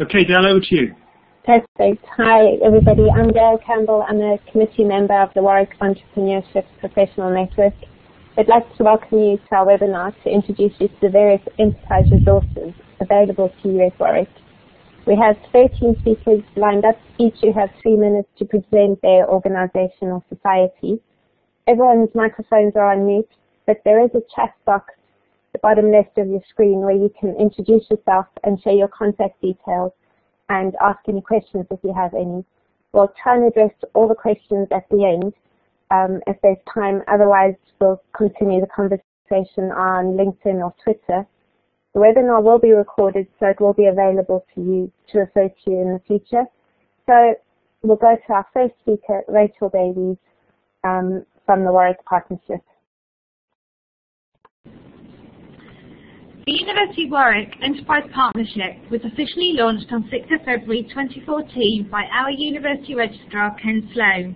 Okay, Dale, over to you. Perfect. Hi, everybody. I'm Dale Campbell. I'm a committee member of the Warwick Entrepreneurship Professional Network. I'd like to welcome you to our webinar to introduce you to the various enterprise resources available to you at Warwick. We have 13 speakers lined up. Each who have 3 minutes to present their organisation or society. Everyone's microphones are on mute, but there is a chat box at the bottom left of your screen where you can introduce yourself and share your contact details and ask any questions if you have any. We'll try and address all the questions at the end if there's time. Otherwise, we'll continue the conversation on LinkedIn or Twitter. The webinar will be recorded, so it will be available to you to refer to in the future. So we'll go to our first speaker, Rachel Davies, from the Warwick Partnership. The University of Warwick Enterprise Partnership was officially launched on 6th of February 2014 by our University Registrar, Ken Sloan.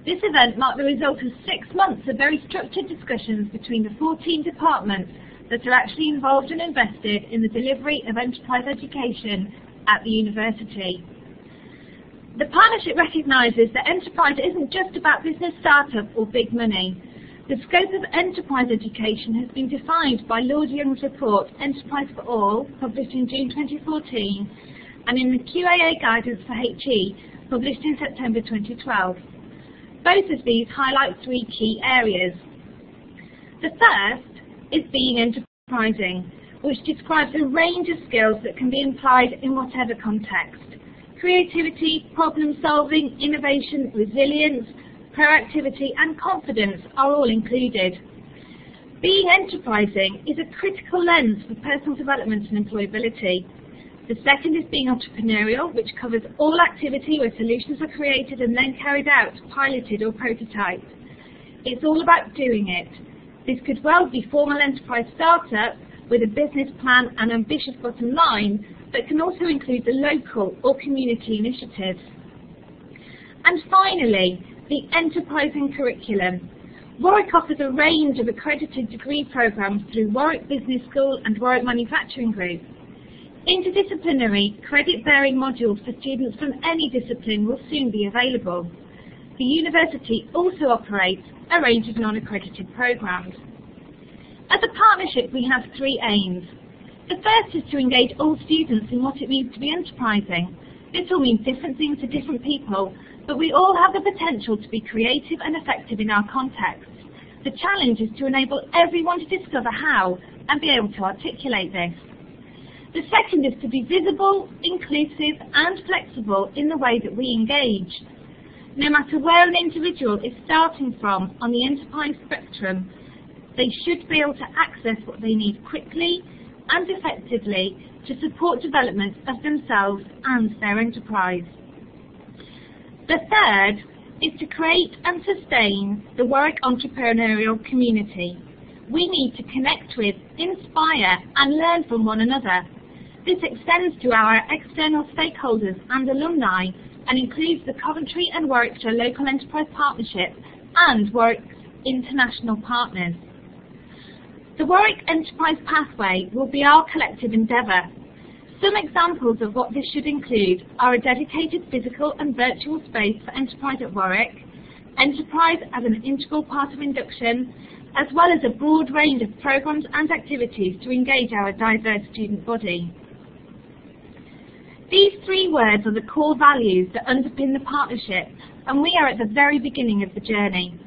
This event marked the result of 6 months of very structured discussions between the 14 departments that are actually involved and invested in the delivery of enterprise education at the university. The partnership recognises that enterprise isn't just about business startup or big money. The scope of enterprise education has been defined by Lord Young's report, Enterprise for All, published in June 2014, and in the QAA guidance for HE, published in September 2012. Both of these highlight 3 key areas. The first is being enterprising, which describes a range of skills that can be applied in whatever context. Creativity, problem solving, innovation, resilience, proactivity and confidence are all included. Being enterprising is a critical lens for personal development and employability. The second is being entrepreneurial, which covers all activity where solutions are created and then carried out, piloted or prototyped. It's all about doing it. This could well be formal enterprise startup with a business plan and ambitious bottom line, but can also include the local or community initiatives. And finally, the enterprising curriculum. Warwick offers a range of accredited degree programmes through Warwick Business School and Warwick Manufacturing Group. Interdisciplinary, credit-bearing modules for students from any discipline will soon be available. The university also operates a range of non-accredited programmes. As a partnership, we have 3 aims. The first is to engage all students in what it means to be enterprising. This will mean different things to different people, but we all have the potential to be creative and effective in our contexts. The challenge is to enable everyone to discover how and be able to articulate this. The second is to be visible, inclusive and flexible in the way that we engage. No matter where an individual is starting from on the enterprise spectrum, they should be able to access what they need quickly and effectively to support development of themselves and their enterprise. The third is to create and sustain the Warwick entrepreneurial community. We need to connect with, inspire and learn from one another. This extends to our external stakeholders and alumni and includes the Coventry and Warwickshire Local Enterprise Partnership and Warwick's international partners. The Warwick Enterprise Pathway will be our collective endeavour. Some examples of what this should include are a dedicated physical and virtual space for enterprise at Warwick, enterprise as an integral part of induction, as well as a broad range of programmes and activities to engage our diverse student body. These 3 words are the core values that underpin the partnership, and we are at the very beginning of the journey.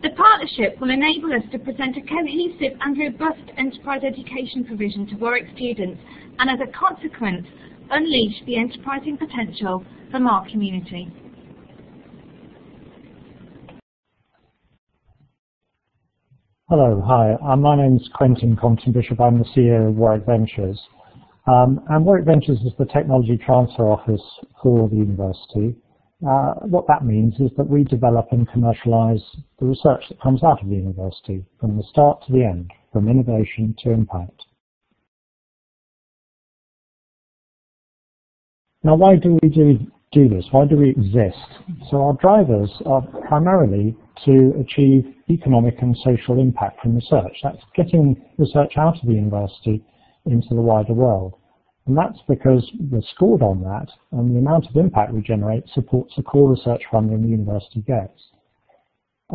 The partnership will enable us to present a cohesive and robust enterprise education provision to Warwick students and, as a consequence, unleash the enterprising potential from our community. Hello, hi. My name is Quentin Compton-Bishop. I'm the CEO of Warwick Ventures. And Warwick Ventures is the technology transfer office for the university. What that means is that we develop and commercialise the research that comes out of the university, from the start to the end, from innovation to impact. Now, why do we do this? Why do we exist? So our drivers are primarily to achieve economic and social impact from research. That's getting research out of the university into the wider world. And that's because we're scored on that, and the amount of impact we generate supports the core research funding the university gets.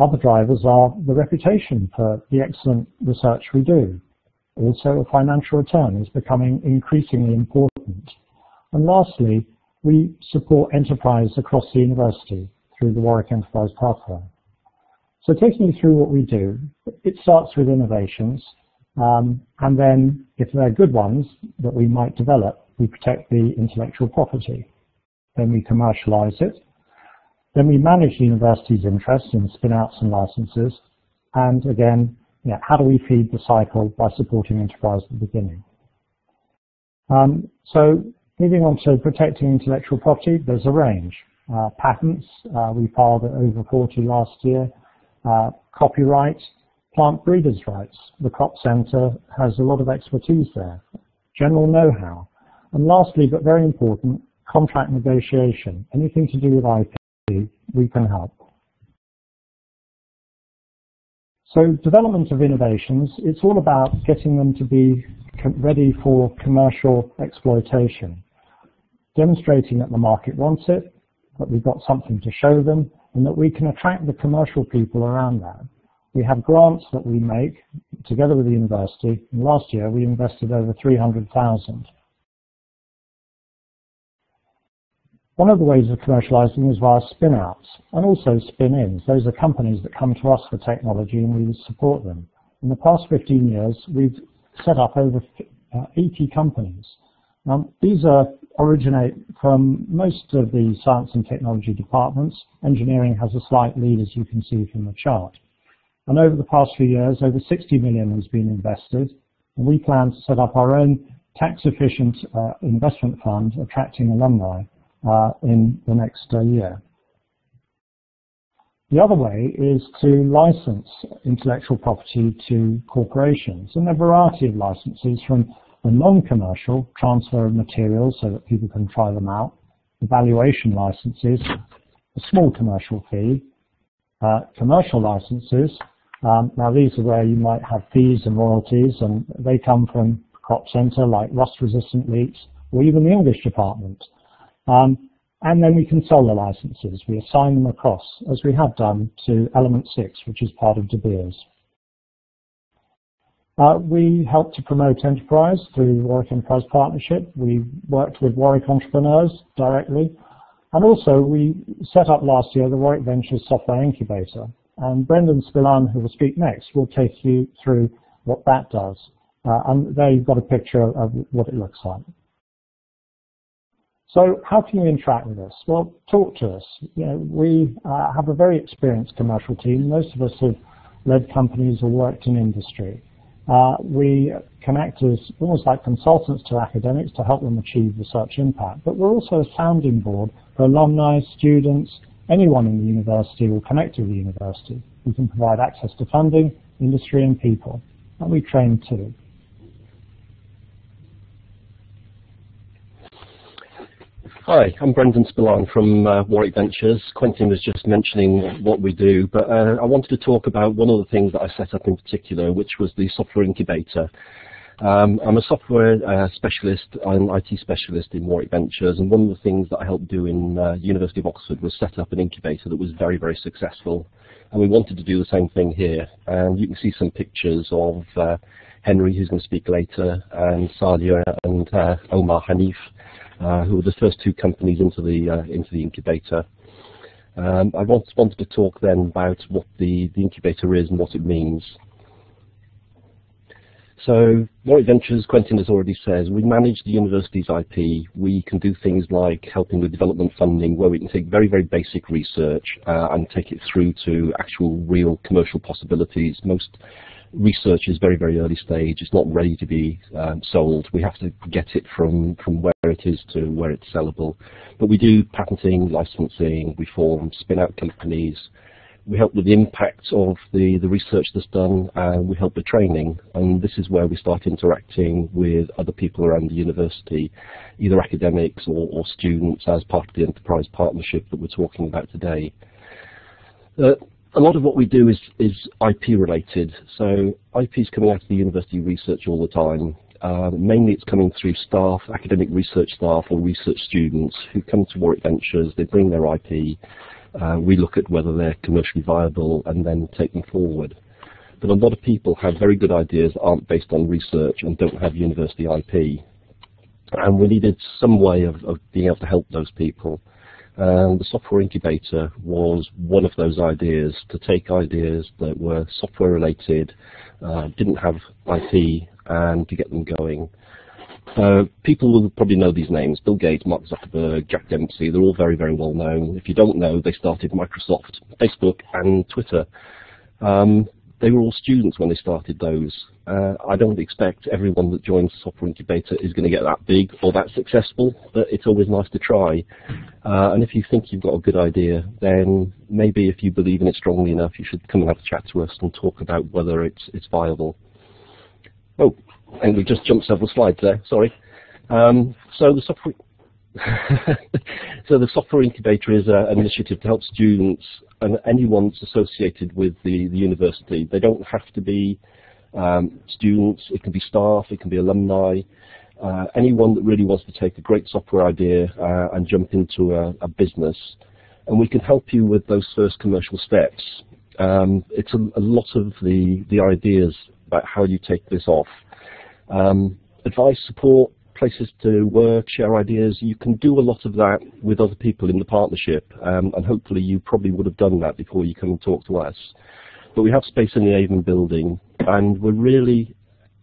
Other drivers are the reputation for the excellent research we do. Also, a financial return is becoming increasingly important. And lastly, we support enterprise across the university through the Warwick Enterprise Pathway. So taking you through what we do, it starts with innovations, and then if they're good ones that we might develop, we protect the intellectual property. Then we commercialize it. Then we manage the university's interests in spin-outs and licenses. And again, how do we feed the cycle by supporting enterprise at the beginning? So moving on to protecting intellectual property, there's a range. Patents, we filed over 40 last year. Copyright, plant breeders' rights. The Crop Centre has a lot of expertise there. General know-how. And lastly, but very important, contract negotiation. Anything to do with IP, we can help. So development of innovations, it's all about getting them to be ready for commercial exploitation. Demonstrating that the market wants it, that we've got something to show them, and that we can attract the commercial people around that. We have grants that we make together with the university, and last year we invested over 300,000. One of the ways of commercializing is via spin-outs and also spin-ins. Those are companies that come to us for technology and we support them. In the past 15 years, we've set up over 80 companies. These originate from most of the science and technology departments. Engineering has a slight lead, as you can see from the chart. And over the past few years, over 60 million has been invested. And we plan to set up our own tax-efficient investment fund, attracting alumni in the next year. The other way is to license intellectual property to corporations. And there are a variety of licenses, from the non-commercial transfer of materials so that people can try them out, evaluation licenses, a small commercial fee, commercial licenses. Now these are where you might have fees and royalties, and they come from Crop Centre, like rust-resistant leeks, or even the English department. And then we can sell the licenses. We assign them across, as we have done, to Element 6, which is part of De Beers. We help to promote enterprise through Warwick Enterprise Partnership. We worked with Warwick entrepreneurs directly. And also, we set up last year the Warwick Ventures Software Incubator. And Brendan Spillane, who will speak next, will take you through what that does. And there you've got a picture of what it looks like. So how can you interact with us? Well, talk to us. We have a very experienced commercial team. Most of us have led companies or worked in industry. We can act as almost like consultants to academics to help them achieve research impact. But we're also a sounding board for alumni, students, anyone in the university or connected to the university. We can provide access to funding, industry and people. And we train too. Hi, I'm Brendan Spillane from Warwick Ventures. Quentin was just mentioning what we do, but I wanted to talk about one of the things that I set up in particular, which was the software incubator. I'm a software specialist, I'm an IT specialist in Warwick Ventures, and one of the things that I helped do in the University of Oxford was set up an incubator that was very, very successful. And we wanted to do the same thing here. And you can see some pictures of Henry, who's going to speak later, and Sadia and Omar Hanif, who were the first two companies into the incubator. I wanted to talk then about what the incubator is and what it means. So Warwick Ventures, Quentin has already said, we manage the university's IP. We can do things like helping with development funding, where we can take very, very basic research and take it through to actual real commercial possibilities. Most research is very, very early stage. It's not ready to be sold. We have to get it from where it is to where it's sellable. But we do patenting, licensing, we form spin-out companies. We help with the impact of the research that's done, and we help with training. And this is where we start interacting with other people around the university, either academics or students, as part of the enterprise partnership that we're talking about today. A lot of what we do is IP related. So IP is coming out of the university research all the time. Mainly it's coming through staff, academic research staff or research students who come to Warwick Ventures, they bring their IP, we look at whether they're commercially viable and then take them forward. But a lot of people have very good ideas that aren't based on research and don't have university IP. And we needed some way of being able to help those people. The software incubator was one of those ideas, to take ideas that were software related, didn't have IP, and to get them going. People will probably know these names: Bill Gates, Mark Zuckerberg, Jack Dempsey. They're all very, very well known. If you don't know, they started Microsoft, Facebook, and Twitter. They were all students when they started those. I don't expect everyone that joins the software incubator is going to get that big or that successful, but it's always nice to try. And if you think you've got a good idea, then maybe if you believe in it strongly enough, you should come and have a chat to us and talk about whether it's viable. Oh, and we just jumped several slides there, sorry. So the software incubator is an initiative to help students and anyone that's associated with the university. They don't have to be students, it can be staff, it can be alumni, anyone that really wants to take a great software idea and jump into a business. And we can help you with those first commercial steps. It's a lot of the ideas about how you take this off. Advice, support, places to work, share ideas. You can do a lot of that with other people in the partnership, and hopefully you probably would have done that before you come and talk to us. But we have space in the Avon building, and we're really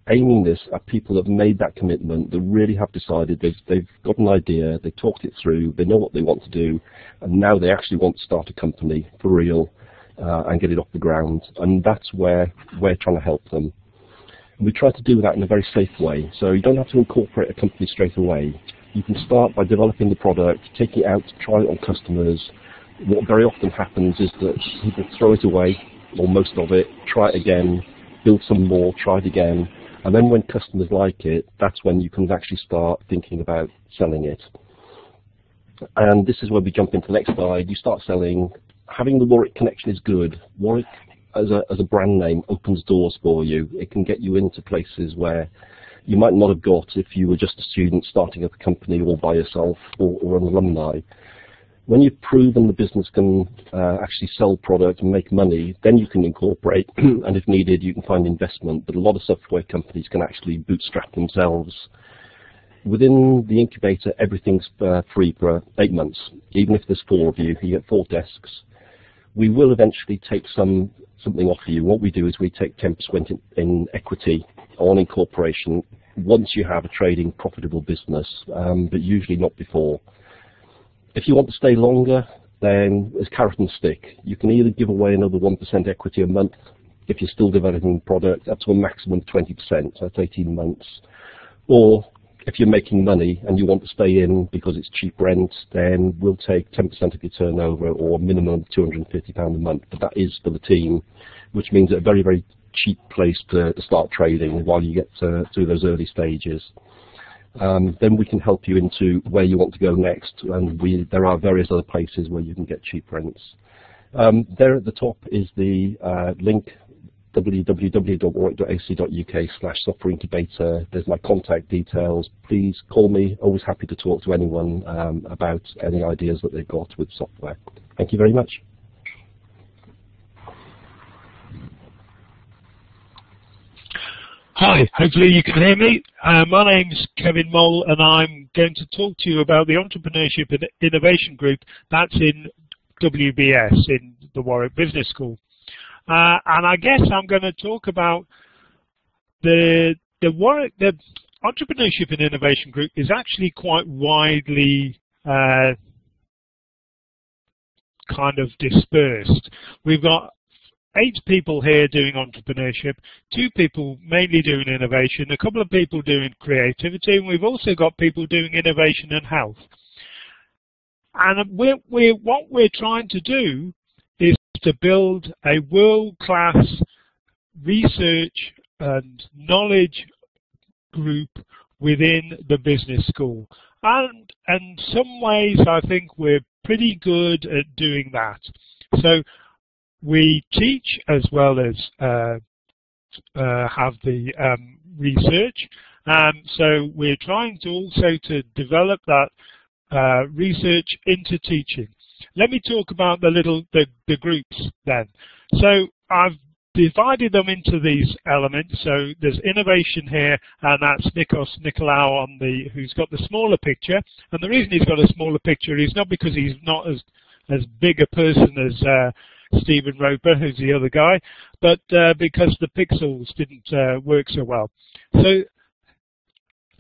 aiming this at people that have made that commitment, that really have decided they've got an idea, they've talked it through, they know what they want to do, and now they actually want to start a company for real and get it off the ground. And that's where we're trying to help them. We try to do that in a very safe way, so you don't have to incorporate a company straight away. You can start by developing the product, taking it out to try it on customers. What very often happens is that people throw it away, or most of it, try it again, build some more, try it again, and then when customers like it, that's when you can actually start thinking about selling it. And this is where we jump into the next slide. You start selling. Having the Warwick connection is good. Warwick as a brand name opens doors for you. It can get you into places where you might not have got if you were just a student starting up a company all by yourself, or an alumni. When you've proven the business can actually sell product and make money, then you can incorporate, and if needed, you can find investment. But a lot of software companies can actually bootstrap themselves. Within the incubator, everything's free for 8 months. Even if there's 4 of you, you get 4 desks. We will eventually take something off you. What we do is we take 10% in equity on incorporation once you have a trading profitable business, but usually not before. If you want to stay longer, then there's carrot and stick. You can either give away another 1% equity a month if you're still developing the product, up to a maximum of 20%, so that's 18 months. Or if you're making money and you want to stay in because it's cheap rent, then we'll take 10% of your turnover, or a minimum of £250 a month. But that is for the team, which means a very, very cheap place to start trading while you get through those early stages. Then we can help you into where you want to go next, and there are various other places where you can get cheap rents. There at the top is the link, www.warwick.ac.uk/softwareincubator. There's my contact details. Please call me. Always happy to talk to anyone about any ideas that they've got with software. Thank you very much. Hi, hopefully you can hear me. My name's Kevin Moll, and I'm going to talk to you about the Entrepreneurship and Innovation Group that's in WBS, in the Warwick Business School. And I guess I'm going to talk about the Entrepreneurship and Innovation Group is actually quite widely kind of dispersed. We've got 8 people here doing entrepreneurship, 2 people mainly doing innovation, a couple of people doing creativity, and we've also got people doing innovation and health. And what we're trying to do is to build a world-class research and knowledge group within the business school. And in some ways, I think we're pretty good at doing that. So we teach as well as have the research, So we're trying to also to develop that research into teaching. Let me talk about the groups then. So I've divided them into these elements. So there's innovation here, and that's Nikos Nikolaou who's got the smaller picture. And the reason he's got a smaller picture is not because he's not as big a person as Stephen Roper, who's the other guy, but because the pixels didn't work so well. So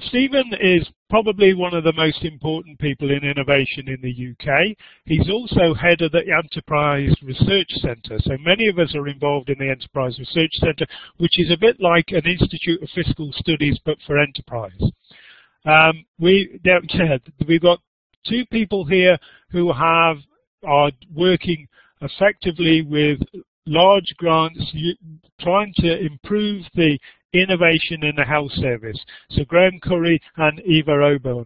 Stephen is probably one of the most important people in innovation in the UK. He's also head of the Enterprise Research Centre. So many of us are involved in the Enterprise Research Centre, which is a bit like an Institute of Fiscal Studies, but for enterprise. We've got two people here who are working effectively with large grants, trying to improve the innovation in the health service. So Graham Curry and Eva Oborn.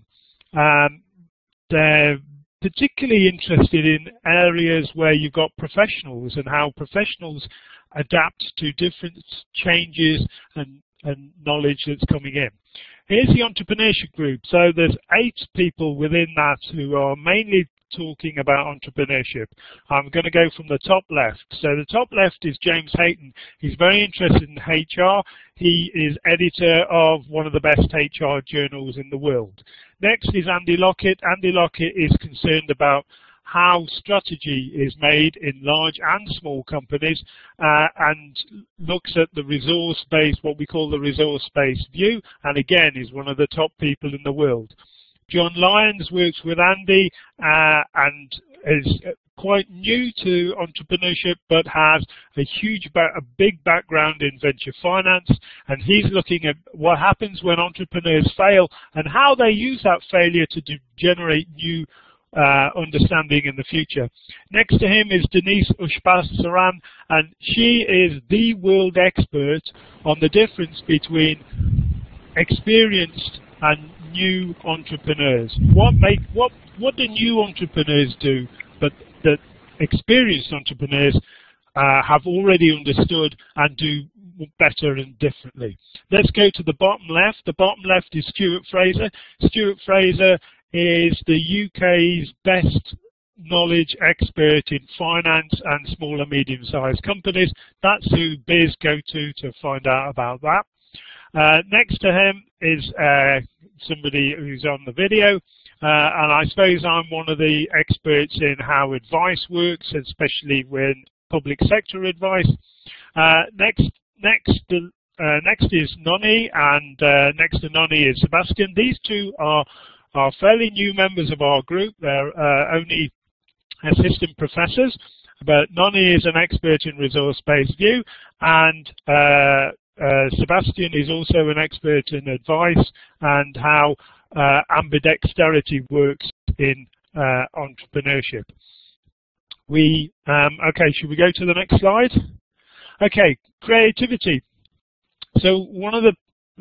They're particularly interested in areas where you've got professionals and how professionals adapt to different changes and knowledge that's coming in. Here's the entrepreneurship group. So there's 8 people within that who are mainly talking about entrepreneurship. I'm going to go from the top left. So the top left is James Hayton. He's very interested in HR. He is editor of one of the best HR journals in the world. Next is Andy Lockett. Andy Lockett is concerned about how strategy is made in large and small companies and looks at the resource-based, what we call the resource-based view, and again is one of the top people in the world. John Lyons works with Andy and is quite new to entrepreneurship, but has a big background in venture finance, and he's looking at what happens when entrepreneurs fail and how they use that failure to generate new understanding in the future. Next to him is Denise Ushpasaran, and she is the world expert on the difference between experienced and new entrepreneurs. What do new entrepreneurs do, but that experienced entrepreneurs have already understood and do better and differently? Let's go to the bottom left. The bottom left is Stuart Fraser. Stuart Fraser is the UK's best knowledge expert in finance and small and medium-sized companies. That's who Biz go to find out about that. Next to him is somebody who's on the video, and I suppose I'm one of the experts in how advice works, especially when public sector advice. Next is Noni, and next to Noni is Sebastian. These two are fairly new members of our group. They're only assistant professors, but Noni is an expert in resource-based view, and Sebastian is also an expert in advice and how ambidexterity works in entrepreneurship. Okay, should we go to the next slide? Okay, creativity. So one of the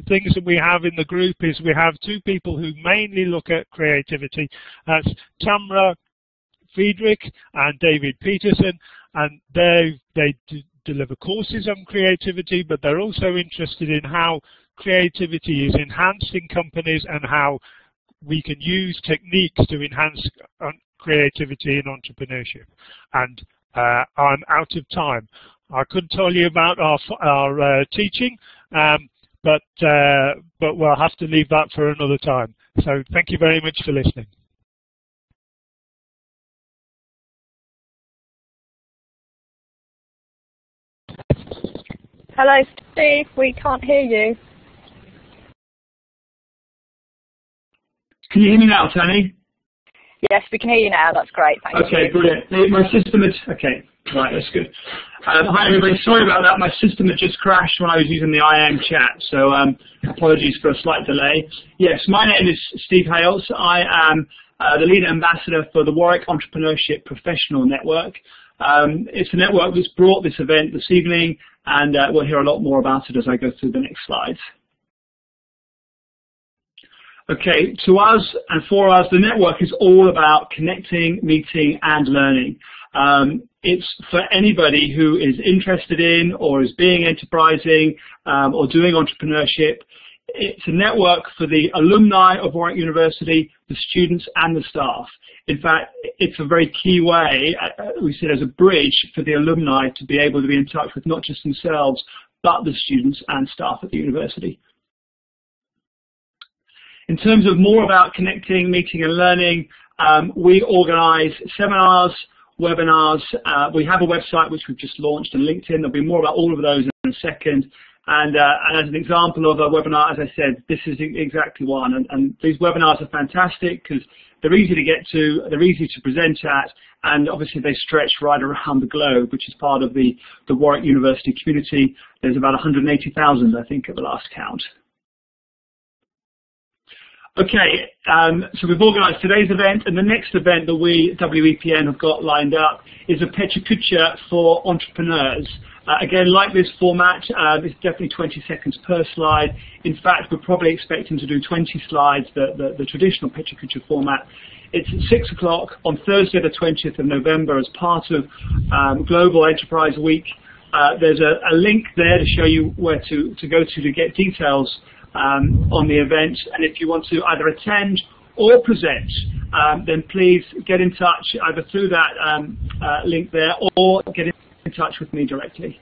things that we have in the group is we have 2 people who mainly look at creativity. That's Tamra Friedrich and David Peterson, and they deliver courses on creativity, but they're also interested in how creativity is enhanced in companies and how we can use techniques to enhance creativity in entrepreneurship. And I'm out of time. I could tell you about our teaching, but we'll have to leave that for another time. So thank you very much for listening. Hello, Steve. We can't hear you. Can you hear me now, Tony? Yes, we can hear you now. That's great. Thank you. Okay, brilliant. My system is okay. Right, that's good. Hi, everybody. Sorry about that. My system had just crashed when I was using the IM chat, so apologies for a slight delay. Yes, my name is Steve Hales. I am the lead ambassador for the Warwick Entrepreneurship Professional Network. It's a network that's brought this event this evening, and we'll hear a lot more about it as I go through the next slides. Okay, to us and for us, the network is all about connecting, meeting, and learning. It's for anybody who is interested in or is being enterprising or doing entrepreneurship. it's a network for the alumni of Warwick University, the students and the staff. In fact, it's a very key way, we see it as a bridge for the alumni to be able to be in touch with not just themselves, but the students and staff at the university. In terms of more about connecting, meeting and learning, we organise seminars, webinars. We have a website which we've just launched, and LinkedIn. There'll be more about all of those in a second. And as an example of a webinar, as I said, this is exactly one. And these webinars are fantastic because they're easy to get to, they're easy to present at, and obviously they stretch right around the globe, which is part of the Warwick University community. There's about 180,000, I think, at the last count. Okay, so we've organised today's event, and the next event that we, WEPN, have got lined up is a Pecha Kucha for entrepreneurs. Again, like this format, it's definitely 20 seconds per slide. In fact, we're probably expecting to do 20 slides, the traditional Pecha Kucha format. It's at 6 o'clock on Thursday, the 20th of November, as part of Global Enterprise Week. There's a link there to show you where to go to get details on the event, and if you want to either attend or present, then please get in touch either through that link there or get in touch with me directly.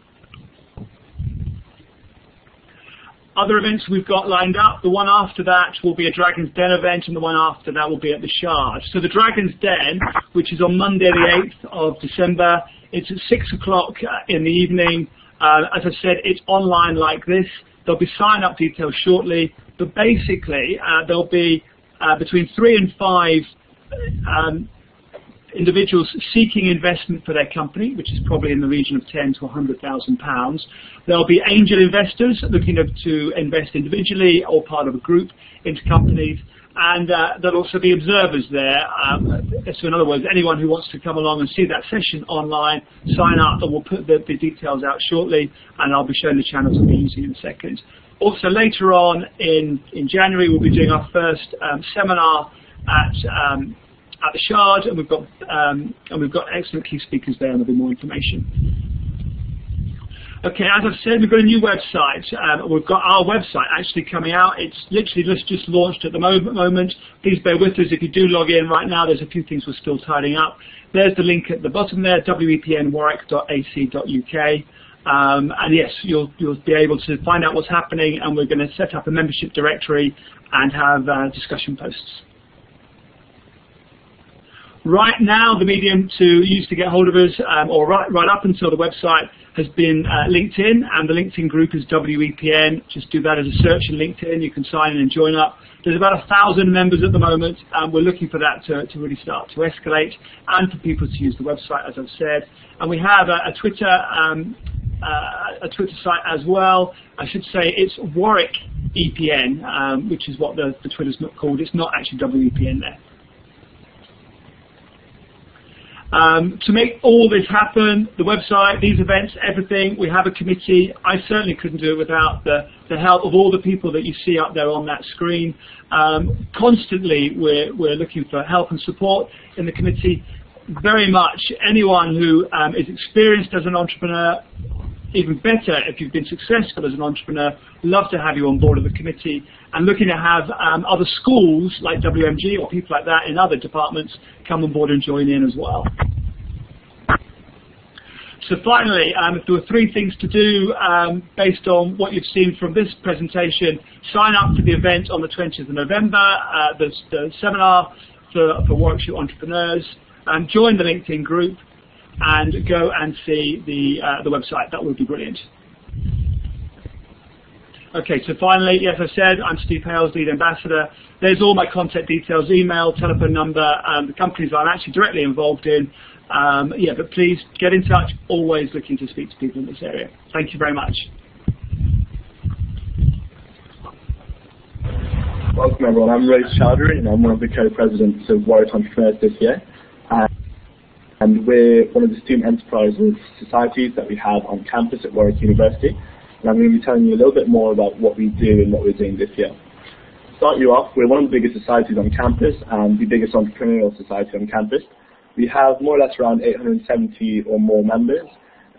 Other events we've got lined up, the one after that will be a Dragon's Den event, and the one after that will be at the Shard. So the Dragon's Den, which is on Monday the 8th of December, it's at 6 o'clock in the evening. As I said, it's online like this. There'll be sign-up details shortly, but basically there'll be between 3 and 5 individuals seeking investment for their company, which is probably in the region of £10,000 to £100,000. There'll be angel investors looking to invest individually or part of a group into companies, and there'll also be observers there. So in other words, anyone who wants to come along and see that session online, sign up, and we'll put the details out shortly, and I'll be showing the channels we'll be using in a second. Also later on in January, we'll be doing our first seminar at the Shard, and we've got excellent key speakers there, and there'll be more information. Okay, as I've said, we've got a new website. We've got our website actually coming out. It's literally just launched at the moment. Please bear with us if you do log in right now. There's a few things we're still tidying up. There's the link at the bottom there, wepnwarwick.ac.uk. And yes, you'll be able to find out what's happening, and we're going to set up a membership directory and have discussion posts. Right now, the medium to use to get hold of us, or right up until the website, has been LinkedIn, and the LinkedIn group is WEPN. Just do that as a search in LinkedIn. You can sign in and join up. There's about 1,000 members at the moment, and we're looking for that to really start to escalate, and for people to use the website, as I've said. And we have a Twitter site as well. I should say it's Warwick EPN, which is what the Twitter's called. It's not actually WEPN there. To make all this happen, the website, these events, everything, we have a committee. I certainly couldn't do it without the help of all the people that you see up there on that screen. Constantly, we're looking for help and support in the committee. Very much anyone who is experienced as an entrepreneur, even better if you've been successful as an entrepreneur, love to have you on board of the committee, and looking to have other schools like WMG or people like that in other departments come on board and join in as well. So finally, if there were 3 things to do based on what you've seen from this presentation, sign up for the event on the 20th of November, the seminar for Warwickshire entrepreneurs, and join the LinkedIn group, and go and see the website. That would be brilliant. Okay, so finally, yes, I said, I'm Steve Hales, Lead Ambassador. There's all my contact details, email, telephone number, the companies I'm actually directly involved in. Yeah, but please get in touch, always looking to speak to people in this area. Thank you very much. Welcome everyone, I'm Rose Chowdhury, and I'm one of the co-presidents of Warwick Entrepreneurs this year. And we're one of the student enterprises societies that we have on campus at Warwick University. And I'm going to be telling you a little bit more about what we do and what we're doing this year. To start you off, we're one of the biggest societies on campus and the biggest entrepreneurial society on campus. We have more or less around 870 or more members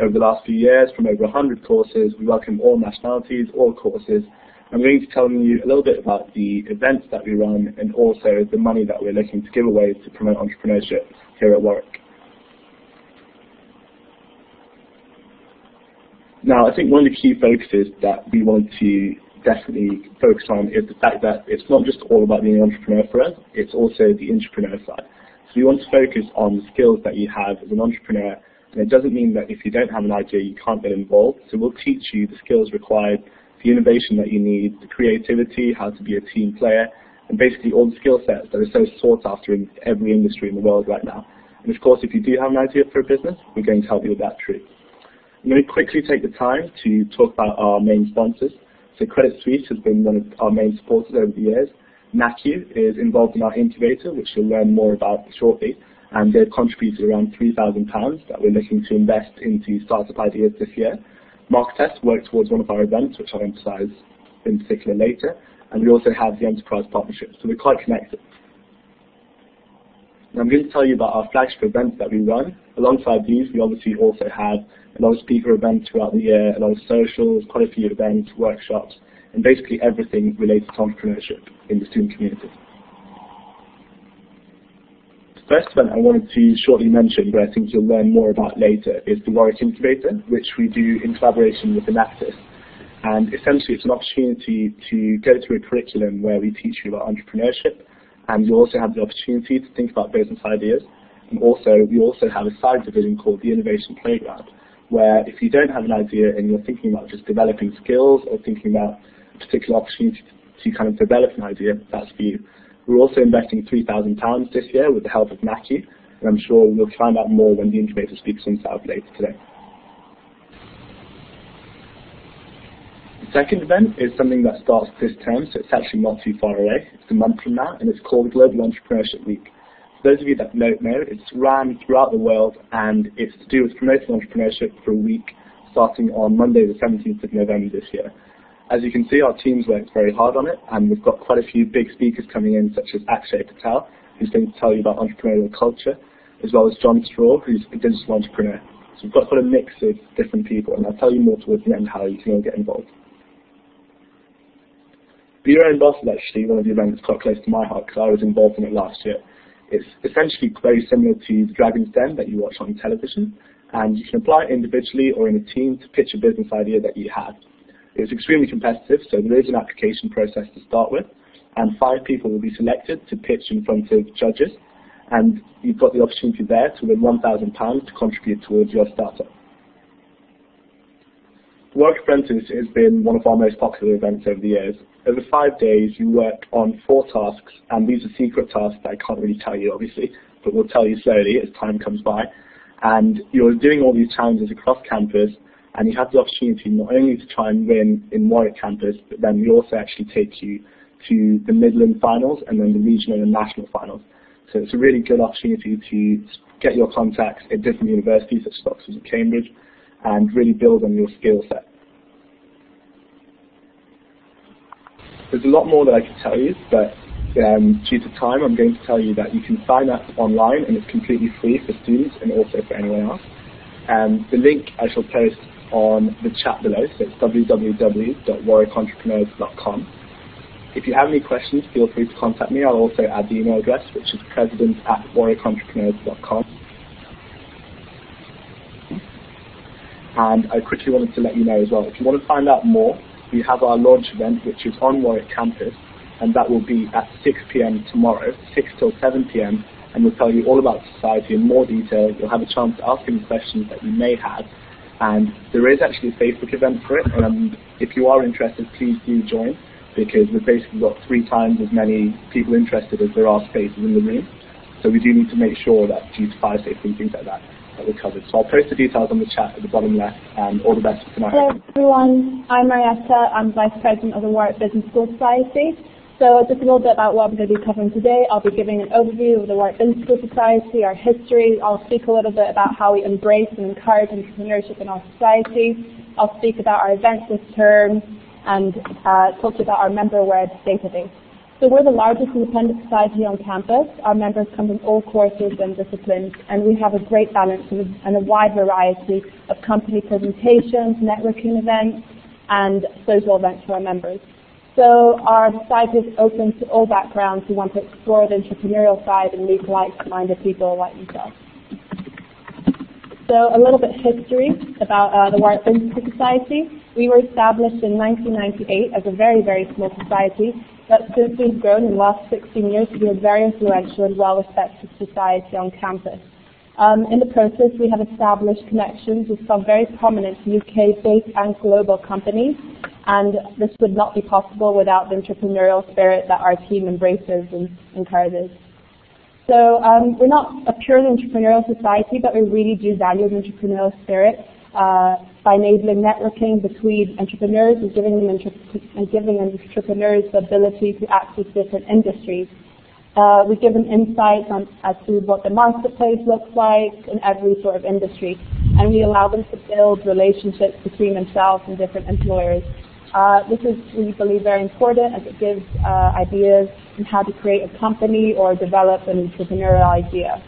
over the last few years from over 100 courses. We welcome all nationalities, all courses. I'm going to tell you a little bit about the events that we run and also the money that we're looking to give away to promote entrepreneurship here at Warwick. Now, I think one of the key focuses that we want to definitely focus on is the fact that it's not just all about being an entrepreneur for us, it's also the intrapreneur side. So we want to focus on the skills that you have as an entrepreneur, and it doesn't mean that if you don't have an idea, you can't get involved. So we'll teach you the skills required, the innovation that you need, the creativity, how to be a team player, and basically all the skill sets that are so sought after in every industry in the world right now. And of course, if you do have an idea for a business, we're going to help you with that too. I'm going to quickly take the time to talk about our main sponsors. So Credit Suisse has been one of our main supporters over the years. NACU is involved in our incubator, which you'll learn more about shortly, and they've contributed around £3,000 that we're looking to invest into startup ideas this year. Marketest worked towards one of our events, which I'll emphasize in particular later, and we also have the Enterprise Partnership, so we're quite connected. Now I'm going to tell you about our flagship events that we run. Alongside these, we obviously also have a lot of speaker events throughout the year, a lot of socials, quite a few events, workshops, and basically everything related to entrepreneurship in the student community. The first event I wanted to shortly mention, but I think you'll learn more about later, is the Warwick Incubator, which we do in collaboration with Enactus. And essentially it's an opportunity to go through a curriculum where we teach you about entrepreneurship, and you also have the opportunity to think about business ideas. And also, we also have a side division called the Innovation Playground, where if you don't have an idea and you're thinking about just developing skills or thinking about a particular opportunity to kind of develop an idea, that's for you. We're also investing £3,000 this year with the help of NACU, and I'm sure we'll find out more when the incubator speaks himself later today. The second event is something that starts this term, so it's actually not too far away. It's a month from now, and it's called Global Entrepreneurship Week. For those of you that don't know, it's run throughout the world, and it's to do with promoting entrepreneurship for a week, starting on Monday the 17th of November this year. As you can see, our team's worked very hard on it, and we've got quite a few big speakers coming in, such as Akshay Patel, who's going to tell you about entrepreneurial culture, as well as John Straw, who's a digital entrepreneur. So we've got quite a mix of different people, and I'll tell you more towards the end how you can all get involved. Be Your Own Boss is actually one of the events quite close to my heart, because I was involved in it last year. It's essentially very similar to the Dragon's Den that you watch on television, and you can apply it individually or in a team to pitch a business idea that you have. It's extremely competitive, so there is an application process to start with, and 5 people will be selected to pitch in front of judges, and you've got the opportunity there to win £1,000 to contribute towards your startup. The Warwick Apprentice has been one of our most popular events over the years. Over 5 days, you work on 4 tasks, and these are secret tasks that I can't really tell you, obviously, but we'll tell you slowly as time comes by. And you're doing all these challenges across campus, and you have the opportunity not only to try and win in Warwick campus, but then we also actually take you to the Midland finals and then the regional and national finals. So it's a really good opportunity to get your contacts at different universities such as Oxford and Cambridge, and really build on your skill set. There's a lot more that I could tell you, but due to time, I'm going to tell you that you can sign up online, and it's completely free for students and also for anyone else. The link I shall post on the chat below, so it's www.warwickentrepreneurs.com. If you have any questions, feel free to contact me. I'll also add the email address, which is president@warwickentrepreneurs.com. And I quickly wanted to let you know as well, if you want to find out more, we have our launch event, which is on Warwick campus, and that will be at 6 p.m. tomorrow, 6 till 7 p.m, and we'll tell you all about society in more detail. You'll have a chance to ask any questions that you may have, and there is actually a Facebook event for it, and if you are interested, please do join, because we've basically got 3 times as many people interested as there are spaces in the room, so we do need to make sure that due to fire safety and things like that, that we're covered. So I'll post the details on the chat at the bottom left, and all the best for tonight. Hello everyone, I'm Marietta. I'm Vice President of the Warwick Business School Society. So just a little bit about what I'm going to be covering today. I'll be giving an overview of the Warwick Business School Society, our history. I'll speak a little bit about how we embrace and encourage entrepreneurship in our society. I'll speak about our events this term, and talk about our member aware database. So we're the largest independent society on campus. Our members come from all courses and disciplines, and we have a great balance and a wide variety of company presentations, networking events, and social events for our members. So our society is open to all backgrounds who want to explore the entrepreneurial side and meet like-minded people like themselves. So a little bit of history about the Warwick Venture Society. We were established in 1998 as a very, very small society, but since we've grown in the last 16 years to be a very influential and well-respected society on campus. In the process, we have established connections with some very prominent UK-based and global companies, and this would not be possible without the entrepreneurial spirit that our team embraces and encourages. So we're not a purely entrepreneurial society, but we really do value the entrepreneurial spirit by enabling networking between entrepreneurs and giving entrepreneurs the ability to access different industries. We give them insights as to what the marketplace looks like in every sort of industry, and we allow them to build relationships between themselves and different employers. This is, we believe, very important as it gives ideas on how to create a company or develop an entrepreneurial idea.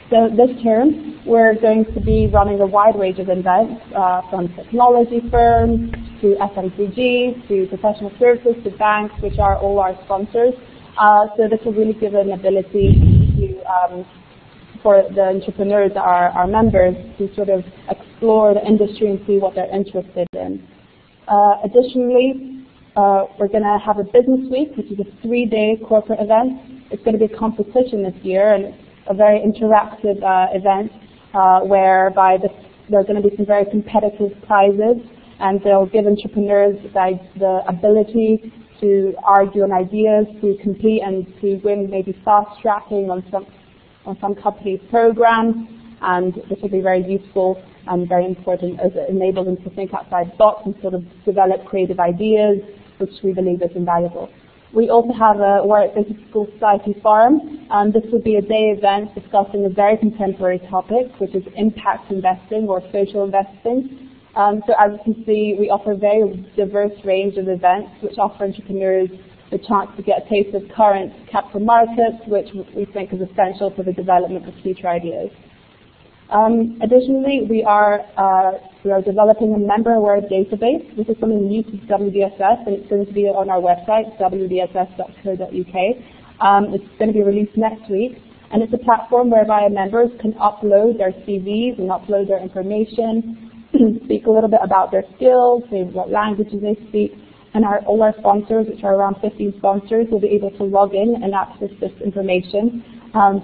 So this term, we're going to be running a wide range of events from technology firms to FMCG to professional services to banks, which are all our sponsors. So this will really give an ability to, for the entrepreneurs that are our members to sort of explore the industry and see what they're interested in. Additionally, we're going to have a business week, which is a 3-day corporate event. It's going to be a competition this year, and it's a very interactive event whereby there are going to be some very competitive prizes, and they'll give entrepreneurs the ability to argue on ideas, to compete, and to win maybe fast tracking on some company's programs. And this will be very useful and very important as it enables them to think outside the box and sort of develop creative ideas, which we believe is invaluable. We also have a Warwick Business School Society Forum, and this will be a day event discussing a very contemporary topic, which is impact investing or social investing. So as you can see, we offer a very diverse range of events which offer entrepreneurs the chance to get a taste of current capital markets, which we think is essential for the development of future ideas. Additionally, we are developing a member aware database. This is something new to WBSS, and it's going to be on our website, wbss.co.uk. It's going to be released next week, and it's a platform whereby our members can upload their CVs and upload their information, speak a little bit about their skills, say what languages they speak, and all our sponsors, which are around 15 sponsors, will be able to log in and access this information.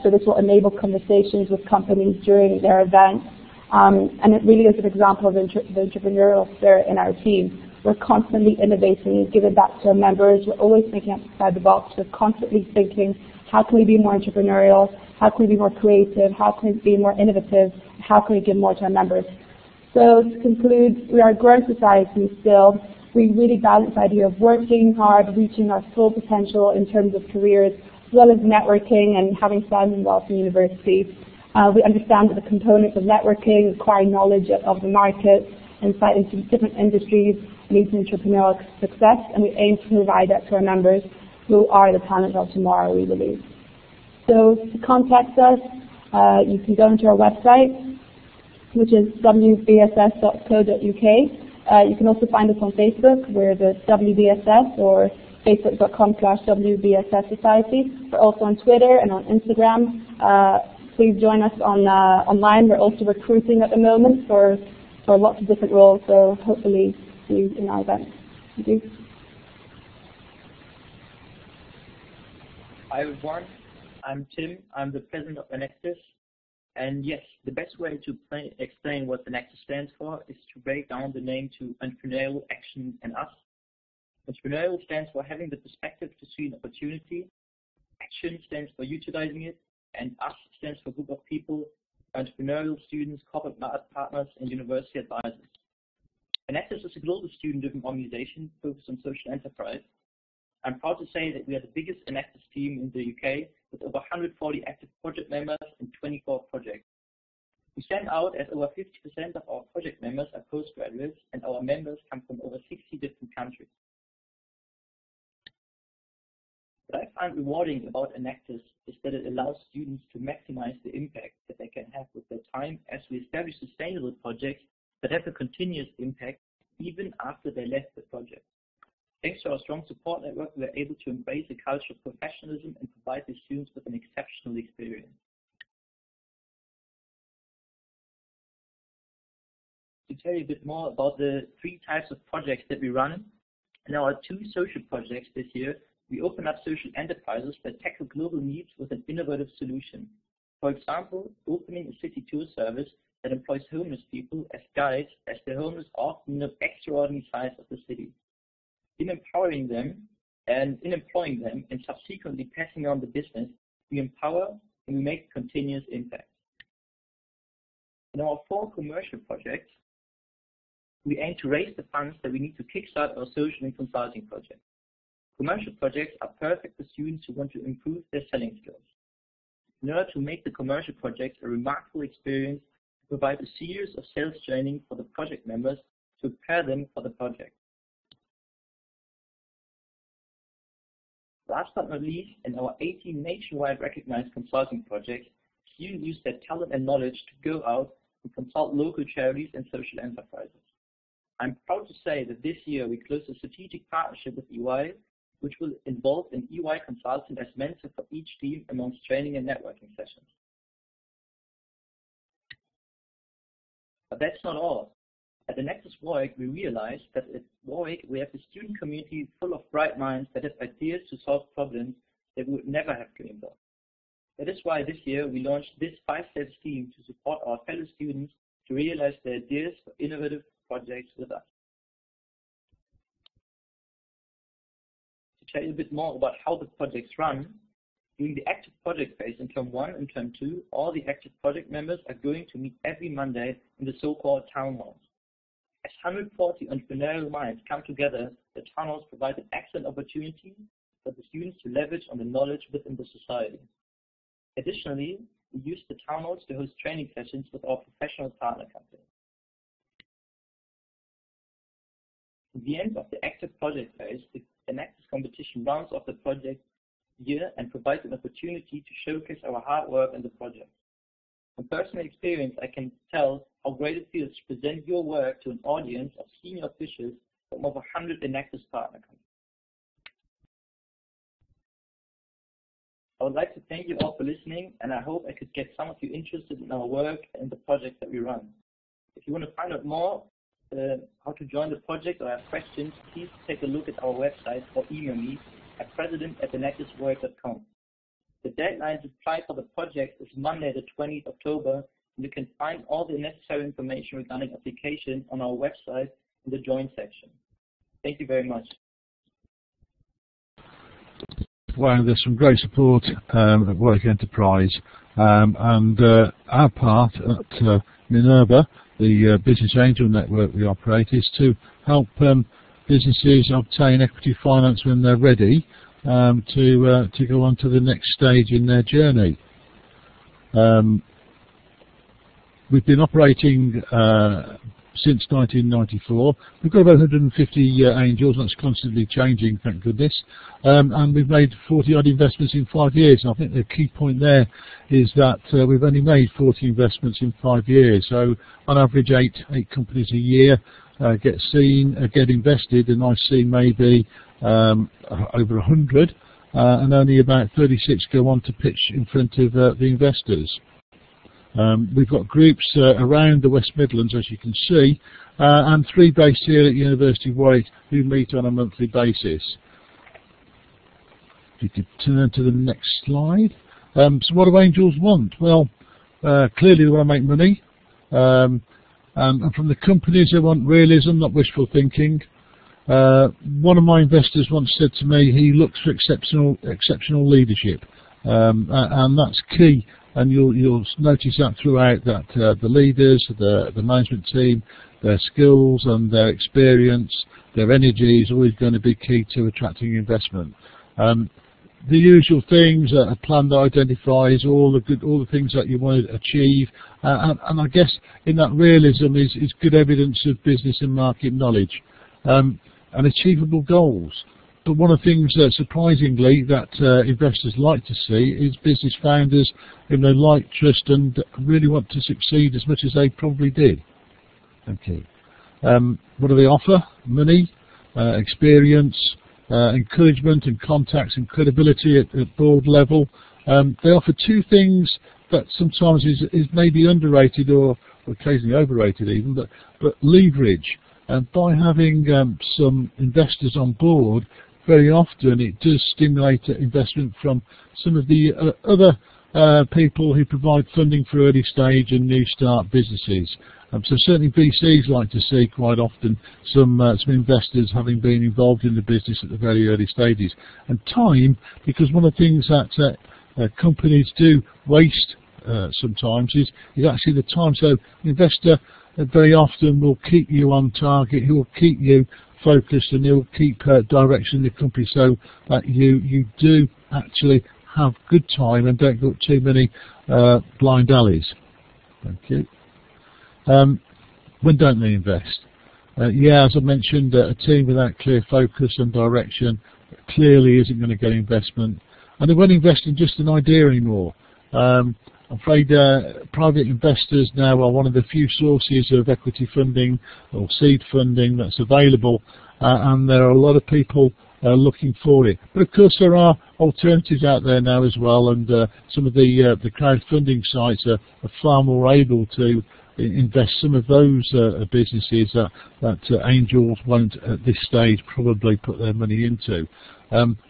So this will enable conversations with companies during their events. And it really is an example of the entrepreneurial spirit in our team. We're constantly innovating, giving back to our members. We're always thinking outside the box. We're constantly thinking, how can we be more entrepreneurial? How can we be more creative? How can we be more innovative? How can we give more to our members? So to conclude, we are a growing society still. We really balance the idea of working hard, reaching our full potential in terms of careers, as well as networking and having fun whilst in university. We understand that the components of networking, acquiring knowledge of the market, insight into different industries, leads to entrepreneurial success, and we aim to provide that to our members who are the talent of tomorrow, we believe. So to contact us, you can go into our website, which is wbss.co.uk. You can also find us on Facebook. We're the WBSS, or facebook.com/WBSS Society. We're also on Twitter and on Instagram. Please join us on online. We're also recruiting at the moment for lots of different roles, so hopefully see you in our events. Thank you. Hi everyone, I'm Tim. I'm the president of Enactus. And yes, the best way to explain what Enactus stands for is to break down the name to entrepreneurial, action, and us. Entrepreneurial stands for having the perspective to see an opportunity. Action stands for utilizing it. And us stands for a group of people, entrepreneurial students, corporate partners, and university advisors. Enactus is a global student-driven organization focused on social enterprise. I'm proud to say that we are the biggest Enactus team in the UK, with over 140 active project members and 24 projects. We stand out as over 50% of our project members are postgraduates, and our members come from over 60 different countries. What I find rewarding about Enactus is that it allows students to maximize the impact that they can have with their time as we establish sustainable projects that have a continuous impact even after they left the project. Thanks to our strong support network, we are able to embrace a culture of professionalism and provide the students with an exceptional experience. To tell you a bit more about the 3 types of projects that we run, in our 2 social projects this year, we open up social enterprises that tackle global needs with an innovative solution. For example, opening a city tour service that employs homeless people as guides, as the homeless often know extraordinary sides of the city. In employing them and subsequently passing on the business, we empower and we make continuous impact. In our 4 commercial projects, we aim to raise the funds that we need to kickstart our social and consulting projects. Commercial projects are perfect for students who want to improve their selling skills. In order to make the commercial projects a remarkable experience, we provide a series of sales training for the project members to prepare them for the project. Last but not least, in our 18 nationwide recognized consulting projects, students use their talent and knowledge to go out and consult local charities and social enterprises. I'm proud to say that this year we closed a strategic partnership with EY, which will involve an EY consultant as mentor for each team amongst training and networking sessions. But that's not all. At the Nexus Warwick, we realized that at Warwick we have a student community full of bright minds that have ideas to solve problems that we would never have dreamed of. That is why this year we launched this 5-step scheme to support our fellow students to realize their ideas for innovative projects with us. To tell you a bit more about how the projects run, during the active project phase in Term 1 and Term 2, all the active project members are going to meet every Monday in the so-called town halls. As 140 entrepreneurial minds come together, the town halls provide an excellent opportunity for the students to leverage on the knowledge within the society. Additionally, we use the town halls to host training sessions with our professional partner companies. At the end of the active project phase, the Nexus competition rounds off the project year and provides an opportunity to showcase our hard work in the project. From personal experience, I can tell how great it feels to present your work to an audience of senior officials from over 100 Nexus partner companies. I would like to thank you all for listening, and I hope I could get some of you interested in our work and the projects that we run. If you want to find out more how to join the project or have questions, please take a look at our website or email me at president@thenexuswarwick.com. The deadline to apply for the project is Monday, the 20th October, and you can find all the necessary information regarding application on our website in the Join section. Thank you very much. Well, there's some great support at Warwick Enterprise, and our part at Minerva, the business angel network we operate, is to help businesses obtain equity finance when they're ready to go on to the next stage in their journey. We've been operating since 1994. We've got about 150 angels, that's constantly changing, thank goodness. And we've made 40-odd investments in 5 years. And I think the key point there is that we've only made 40 investments in 5 years. So on average, eight companies a year get seen, get invested, and I've seen maybe over 100, and only about 36 go on to pitch in front of the investors. We've got groups around the West Midlands, as you can see, and 3 based here at University of Warwick who meet on a monthly basis. If you could turn to the next slide. So what do angels want? Well, clearly they want to make money, and from the companies they want realism, not wishful thinking. One of my investors once said to me he looks for exceptional leadership, and that's key. And you'll notice that throughout, that the leaders, the management team, their skills and their experience, their energy is always going to be key to attracting investment. The usual things, a plan that identifies all the things that you want to achieve, and I guess in that realism is good evidence of business and market knowledge, and achievable goals. But one of the things, surprisingly, that investors like to see is business founders whom they like, trust, and really want to succeed as much as they probably did. Okay. What do they offer? Money, experience, encouragement and contacts and credibility at board level. They offer two things that sometimes is maybe underrated or occasionally overrated even, but leverage. And by having some investors on board, very often it does stimulate investment from some of the other people who provide funding for early stage and new start businesses. So certainly VCs like to see quite often some investors having been involved in the business at the very early stages. And time, because one of the things that companies do waste sometimes is actually the time. So an investor very often will keep you on target, he will keep you focused, and he will keep direction in the company so that you do actually have good time and don't go too many blind alleys. Thank you. When don't they invest? Yeah, as I mentioned, a team without clear focus and direction clearly isn't going to get investment, and they won't invest in just an idea anymore. I'm afraid private investors now are one of the few sources of equity funding or seed funding that's available, and there are a lot of people looking for it. But of course there are alternatives out there now as well, and some of the crowdfunding sites are far more able to invest some of those businesses that angels won't at this stage probably put their money into.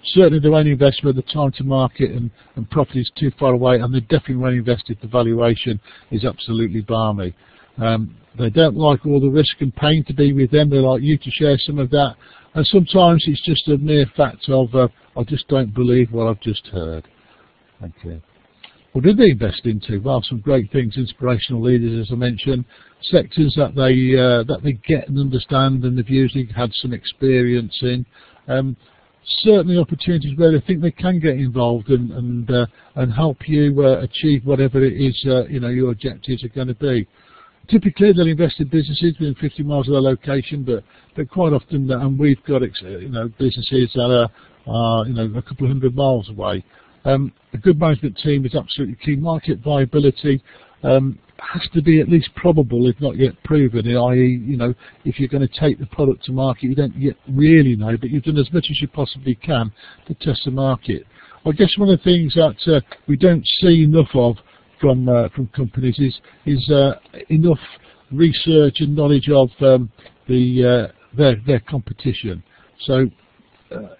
Certainly they won't invest where the time to market and profit is too far away, and they definitely won't invest if the valuation is absolutely balmy. They don't like all the risk and pain to be with them. They like you to share some of that, and sometimes it's just a mere fact of I just don't believe what I've just heard. Thank you. What did they invest into? Well, some great things, inspirational leaders, as I mentioned, sectors that they get and understand and have usually had some experience in. Certainly opportunities where they think they can get involved and help you achieve whatever it is your objectives are going to be. Typically they'll invest in businesses within 50 miles of their location, but quite often, and we've got businesses that are a couple of hundred miles away. A good management team is absolutely key. Market viability has to be at least probable, if not yet proven, i.e., if you're going to take the product to market, you don't yet really know, but you've done as much as you possibly can to test the market. I guess one of the things that we don't see enough of from companies is enough research and knowledge of their competition. So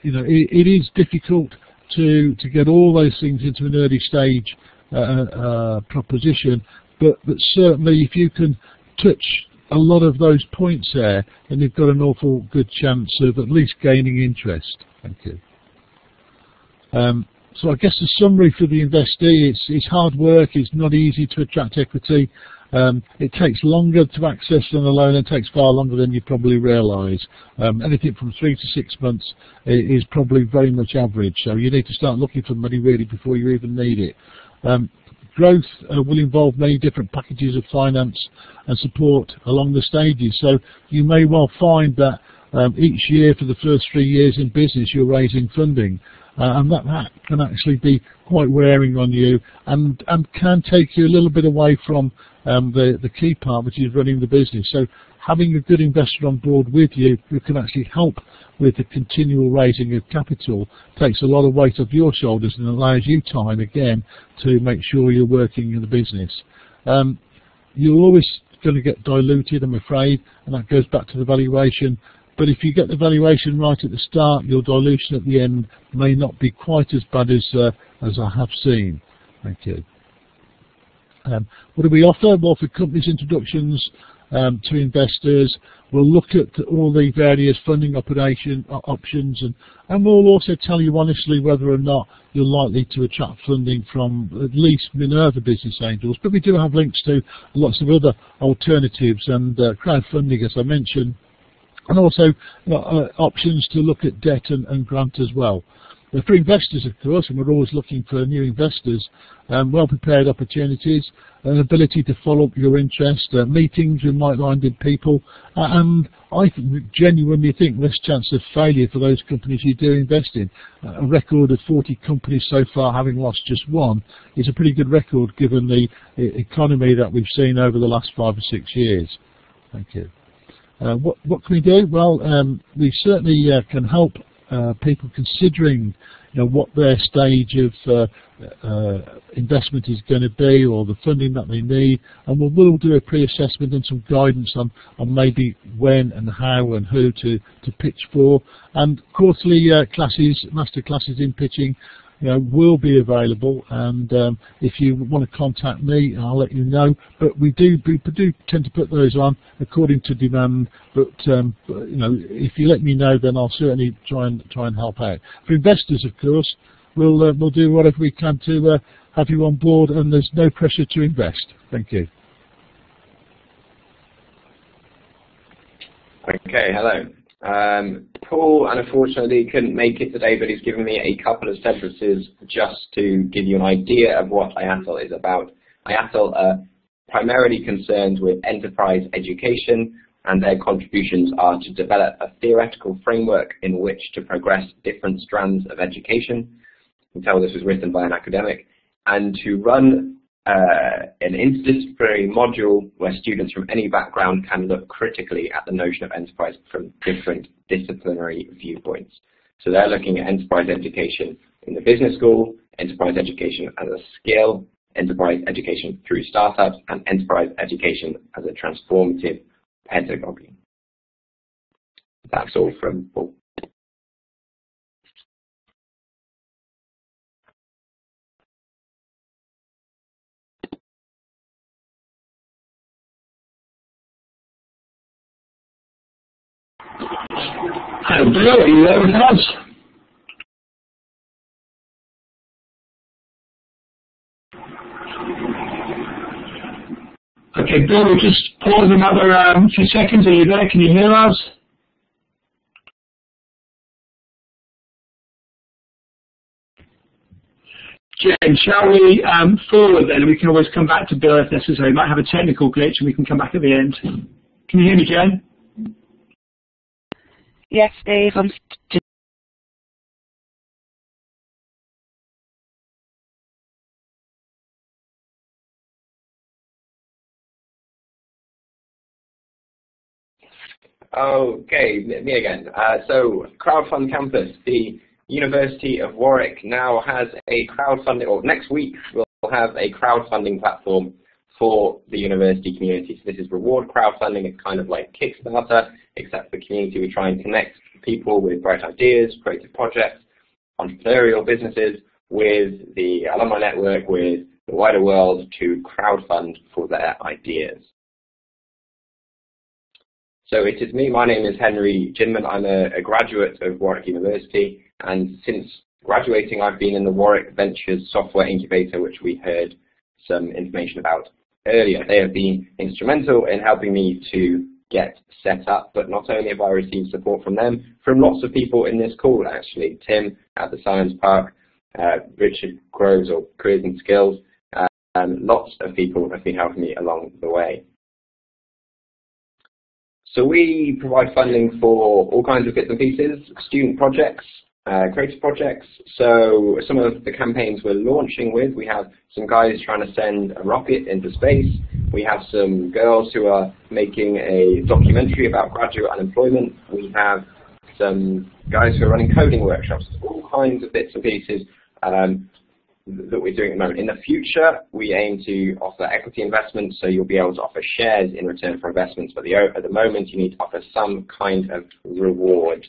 it is difficult to get all those things into an early stage proposition, but certainly if you can touch a lot of those points there, then you've got an awful good chance of at least gaining interest. Thank you. So I guess the summary for the investee, it's hard work, it's not easy to attract equity, it takes longer to access than a loan, and takes far longer than you probably realise. Anything from 3 to 6 months is probably very much average, so you need to start looking for money really before you even need it. Growth will involve many different packages of finance and support along the stages, so you may well find that each year for the first 3 years in business you're raising funding, and that can actually be quite wearing on you and can take you a little bit away from the key part, which is running the business. So having a good investor on board with you who can actually help with the continual raising of capital takes a lot of weight off your shoulders and allows you time again to make sure you're working in the business. You're always going to get diluted, I'm afraid, and that goes back to the valuation. But if you get the valuation right at the start, your dilution at the end may not be quite as bad as I have seen. Thank you. What do we offer? Well, for companies' introductions to investors, we'll look at all the various funding options, and we'll also tell you honestly whether or not you're likely to attract funding from at least Minerva Business Angels. But we do have links to lots of other alternatives and crowdfunding, as I mentioned, and also options to look at debt and grant as well. For investors, of course, and we're always looking for new investors, well-prepared opportunities, an ability to follow up your interest, meetings with like-minded people, and I genuinely think less chance of failure for those companies you do invest in. A record of 40 companies so far having lost just one is a pretty good record given the economy that we've seen over the last 5 or 6 years. Thank you. What can we do? Well, we certainly can help people considering what their stage of investment is going to be, or the funding that they need, and we'll do a pre-assessment and some guidance on maybe when and how and who to pitch for. And quarterly classes, master classes in pitching, will be available, and if you want to contact me, I'll let you know. But we do tend to put those on according to demand. But if you let me know, then I'll certainly try and help out. For investors, of course, we'll do whatever we can to have you on board, and there's no pressure to invest. Thank you. Okay, hello. Paul, unfortunately, couldn't make it today, but he's given me a couple of sentences just to give you an idea of what IATL is about. IATL are primarily concerned with enterprise education, and their contributions are to develop a theoretical framework in which to progress different strands of education. You can tell this was written by an academic, and to run an interdisciplinary module where students from any background can look critically at the notion of enterprise from different disciplinary viewpoints. So they're looking at enterprise education in the business school, enterprise education as a skill, enterprise education through startups, and enterprise education as a transformative pedagogy. That's all from Paul. Hi, Bill, are you there with us? Okay, Bill, we'll just pause another few seconds. Are you there? Can you hear us? Jen, shall we forward then? We can always come back to Bill if necessary. We might have a technical glitch and we can come back at the end. Can you hear me, Jen? Yes, Dave. Okay, me again. So, Crowdfund Campus, the University of Warwick now has a crowdfunding, or next week we'll have a crowdfunding platform for the university community. So this is reward crowdfunding. It's kind of like Kickstarter, except for the community. We try and connect people with bright ideas, creative projects, entrepreneurial businesses, with the alumni network, with the wider world to crowdfund for their ideas. So it is me. My name is Henry Ginman. I'm a graduate of Warwick University, and since graduating I've been in the Warwick Ventures Software Incubator, which we heard some information about earlier. They have been instrumental in helping me to get set up, but not only have I received support from them, from lots of people in this call actually. Tim at the Science Park, Richard Groves or Careers and Skills, lots of people have been helping me along the way. So we provide funding for all kinds of bits and pieces, student projects, creative projects. So some of the campaigns we're launching with, we have some guys trying to send a rocket into space. We have some girls who are making a documentary about graduate unemployment. We have some guys who are running coding workshops, all kinds of bits and pieces that we're doing at the moment. In the future, we aim to offer equity investments, so you'll be able to offer shares in return for investments, but at the moment you need to offer some kind of reward,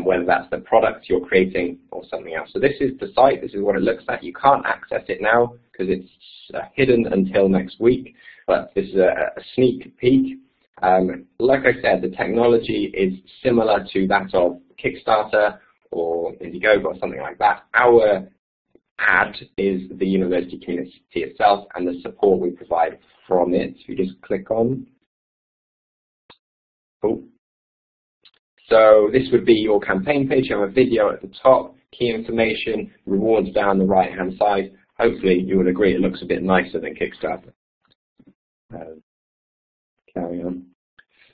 whether that's the product you're creating or something else. So this is the site, this is what it looks like. You can't access it now because it's hidden until next week, but this is a sneak peek. Like I said, the technology is similar to that of Kickstarter or Indiegogo or something like that. Our ad is the university community itself and the support we provide from it. If you just click on. Oh. So this would be your campaign page. You have a video at the top, key information, rewards down the right hand side. Hopefully you will agree it looks a bit nicer than Kickstarter. Carry on.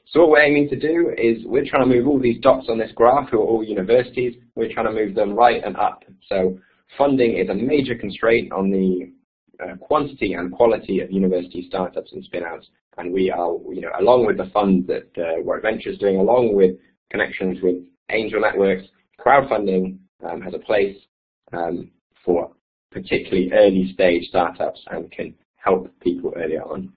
So what we're aiming to do is we're trying to move all these dots on this graph, who are all universities, we're trying to move them right and up. So funding is a major constraint on the quantity and quality of university startups and spin-outs. And we are, along with the fund that Warwick Ventures is doing, along with connections with angel networks, crowdfunding has a place for particularly early stage startups and can help people earlier on.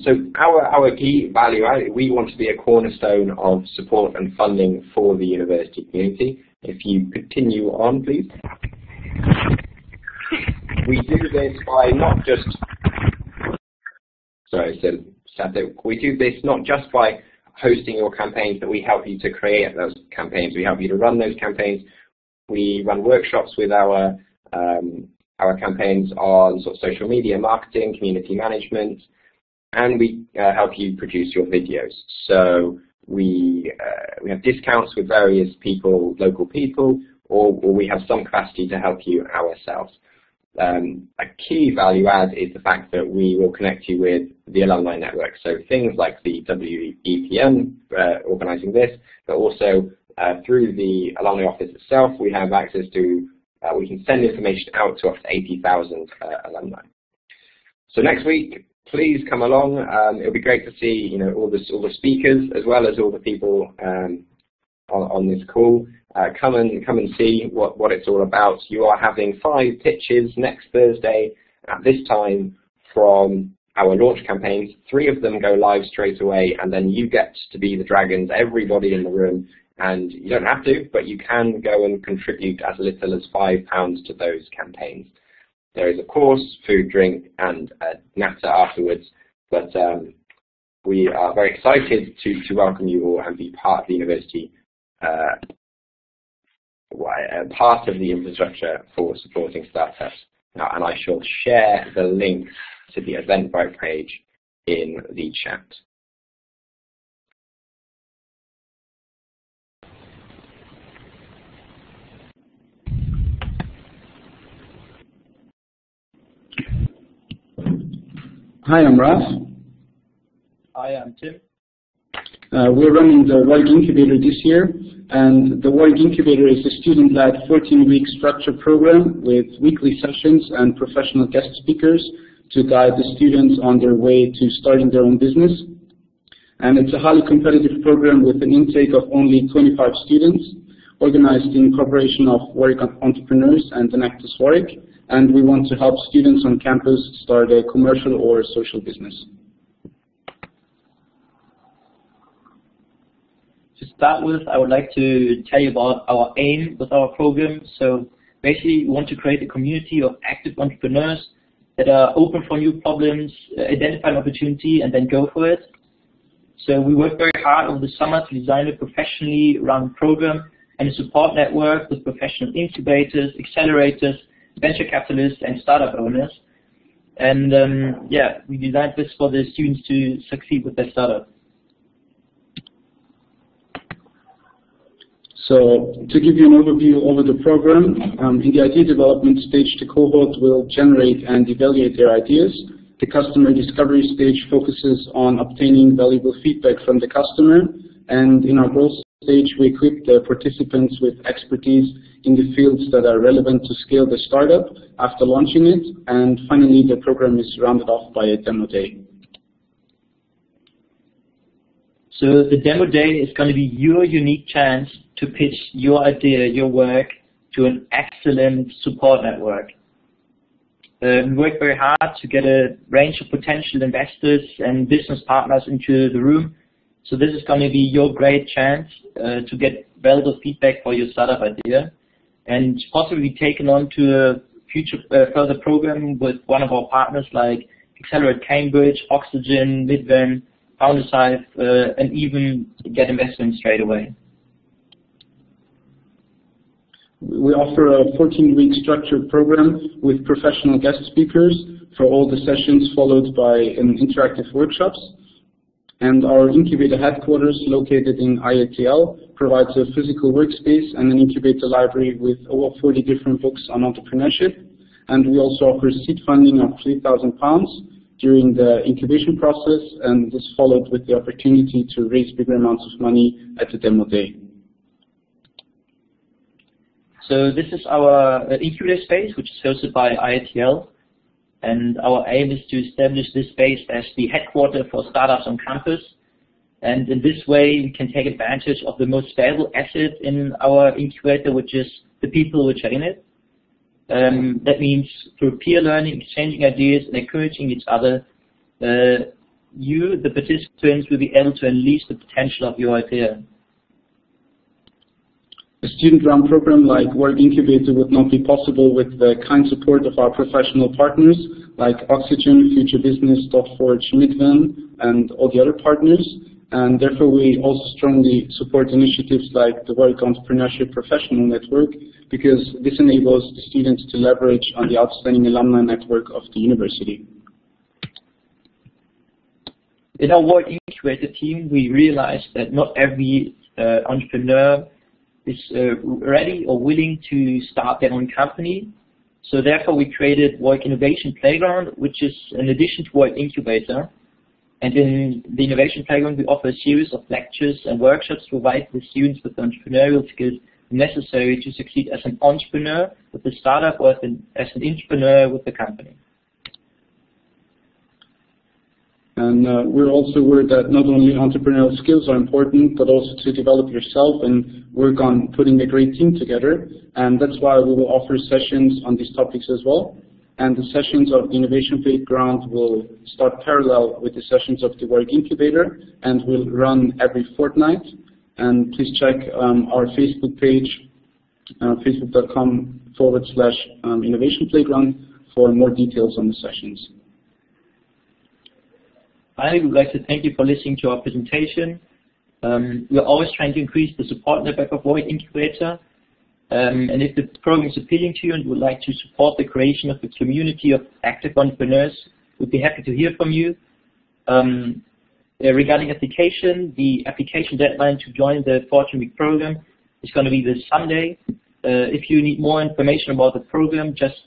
So our key value add, we want to be a cornerstone of support and funding for the university community. If you continue on, please. We do this by not just, we do this not just by hosting your campaigns, but we help you to create those campaigns. We help you to run those campaigns. We run workshops with our campaigns on sort of social media marketing, community management, and we help you produce your videos. So we have discounts with various people, local people, or we have some capacity to help you ourselves. A key value add is the fact that we will connect you with the alumni network. So things like the WEPM organising this, but also through the alumni office itself, we have access to, we can send information out to up to 80,000 alumni. So next week, please come along. It'll be great to see, all the speakers as well as all the people on this call. Come and see what it's all about. You are having 5 pitches next Thursday at this time from our launch campaigns. 3 of them go live straight away, and then you get to be the dragons, everybody in the room. And you don't have to, but you can go and contribute as little as £5 to those campaigns. There is, of course, food, drink, and a natter afterwards, but we are very excited to welcome you all and be part of the university, part of the infrastructure for supporting startups. Now, and I shall share the link to the Eventbrite page in the chat. Hi, I'm Raf. Hi, I'm Tim. We're running the Warwick Incubator this year, and the Warwick Incubator is a student-led 14-week structured program with weekly sessions and professional guest speakers to guide the students on their way to starting their own business. And it's a highly competitive program with an intake of only 25 students, organized in cooperation of Warwick Entrepreneurs and Enactus Warwick. And we want to help students on campus start a commercial or social business. To start with, I would like to tell you about our aim with our program. So basically, we want to create a community of active entrepreneurs that are open for new problems, identify an opportunity, and then go for it. So we work very hard over the summer to design a professionally run program and a support network with professional incubators, accelerators, venture capitalists, and startup owners. And we designed this for the students to succeed with their startup. So to give you an overview over the program, in the idea development stage, the cohort will generate and evaluate their ideas. The customer discovery stage focuses on obtaining valuable feedback from the customer. And in our growth stage, we equip the participants with expertise in the fields that are relevant to scale the startup after launching it. And finally, the program is rounded off by a demo day. So the demo day is going to be your unique chance to pitch your idea, your work, to an excellent support network. We work very hard to get a range of potential investors and business partners into the room. So this is going to be your great chance to get valuable feedback for your startup idea, and possibly be taken on to a future further program with one of our partners like Accelerate Cambridge, Oxygen, Midven, Founders Hive, and even get investment straight away. We offer a 14-week structured program with professional guest speakers for all the sessions, followed by an interactive workshops. And our incubator headquarters, located in IATL, provides a physical workspace and an incubator library with over 40 different books on entrepreneurship. And we also offer seed funding of £3,000 during the incubation process, and this followed with the opportunity to raise bigger amounts of money at the demo day. So this is our incubator space, which is hosted by IATL. And our aim is to establish this space as the headquarters for startups on campus. And in this way, we can take advantage of the most valuable asset in our incubator, which is the people which are in it. That means through peer learning, exchanging ideas, and encouraging each other, you, the participants, will be able to unleash the potential of your idea. A student-run program like Warwick Incubator would not be possible with the kind support of our professional partners like Oxygen, Future Business, Forge, Midvan, and all the other partners. And therefore, we also strongly support initiatives like the Warwick Entrepreneurship Professional Network, because this enables the students to leverage on the outstanding alumni network of the university. In our Warwick Incubator team, we realized that not every entrepreneur is ready or willing to start their own company. So therefore, we created Warwick Innovation Playground, which is an addition to Warwick Incubator. And in the Innovation Playground, we offer a series of lectures and workshops to provide the students with the entrepreneurial skills necessary to succeed as an entrepreneur with the startup or as an entrepreneur with the company. And we're also aware that not only entrepreneurial skills are important, but also to develop yourself and work on putting a great team together. And that's why we will offer sessions on these topics as well. And the sessions of the Innovation Playground will start parallel with the sessions of the Warwick Incubator and will run every fortnight. And please check our Facebook page, facebook.com/Innovation Playground for more details on the sessions. I would like to thank you for listening to our presentation. We're always trying to increase the support network of Warwick Incubator. And if the program is appealing to you and you would like to support the creation of a community of active entrepreneurs, we'd be happy to hear from you. Regarding application, the application deadline to join the 14-week program is going to be this Sunday. If you need more information about the program, just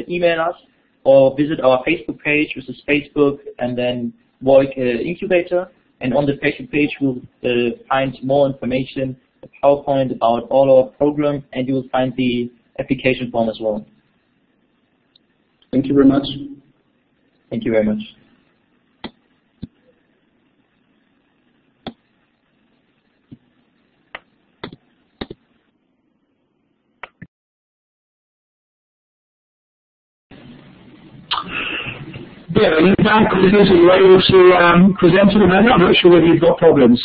email us or visit our Facebook page, which is Facebook, and then Warwick Incubator. And on the Facebook page, you'll find more information, a PowerPoint about all our program, and you will find the application form as well. Thank you very much. Thank you very much. Yeah, are you back with us? Are you able to present at the moment? I'm not sure whether you've got problems.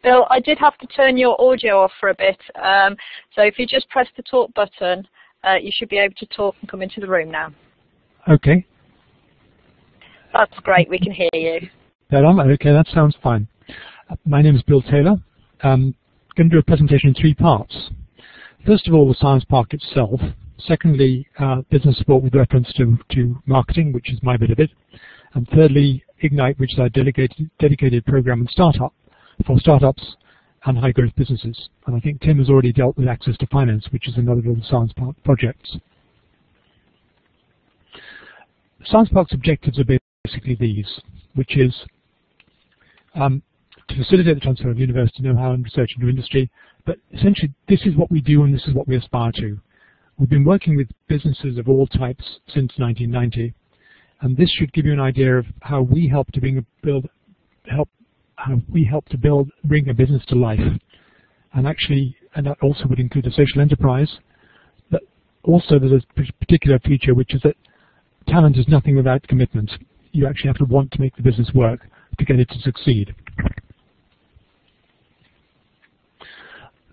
Bill, I did have to turn your audio off for a bit. So if you just press the talk button, you should be able to talk and come into the room now. Okay. That's great. We can hear you. Okay, that sounds fine. My name is Bill Taylor. I'm going to do a presentation in 3 parts. First of all, the Science Park itself. Secondly, business support with reference to marketing, which is my bit of it. And thirdly, Ignite, which is our dedicated program and startup for startups and high growth businesses. And I think Tim has already dealt with access to finance, which is another of the Science Park projects. Science Park's objectives are basically these, which is to facilitate the transfer of university know-how and research into industry. But essentially, this is what we do and this is what we aspire to. We've been working with businesses of all types since 1990, and this should give you an idea of how we help to bring a business to life. And that also would include a social enterprise. But also, there's a particular feature, which is that talent is nothing without commitment. You actually have to want to make the business work to get it to succeed.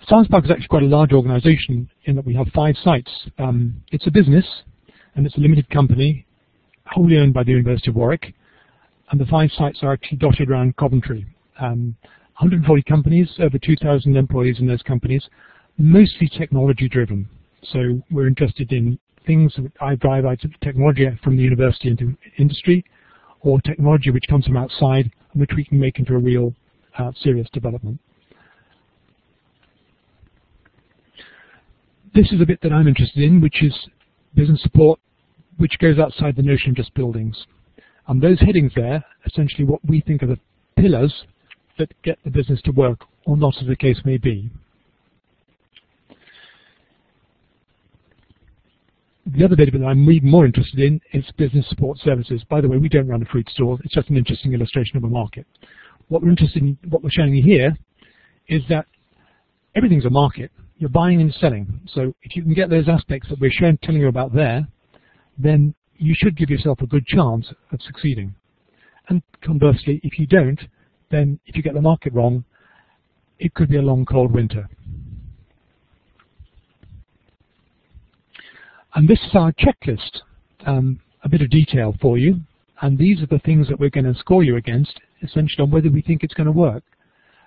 Science Park is actually quite a large organization in that we have 5 sites. It's a business, and it's a limited company, wholly owned by the University of Warwick, and the 5 sites are actually dotted around Coventry. 140 companies, over 2,000 employees in those companies, mostly technology driven. So we're interested in things that I drive out of technology from the university into industry, or technology which comes from outside and which we can make into a real serious development. This is a bit that I'm interested in, which is business support, which goes outside the notion of just buildings. And those headings there, essentially what we think are the pillars that get the business to work, or not as the case may be. The other bit of it that I'm even more interested in is business support services. By the way, we don't run a fruit store. It's just an interesting illustration of a market. What we're interested in, what we're showing you here, is that everything's a market. You're buying and selling. So if you can get those aspects that we're telling you about there, then you should give yourself a good chance of succeeding. And conversely, if you don't, then if you get the market wrong, it could be a long, cold winter. And this is our checklist, a bit of detail for you. And these are the things that we're going to score you against, essentially on whether we think it's going to work.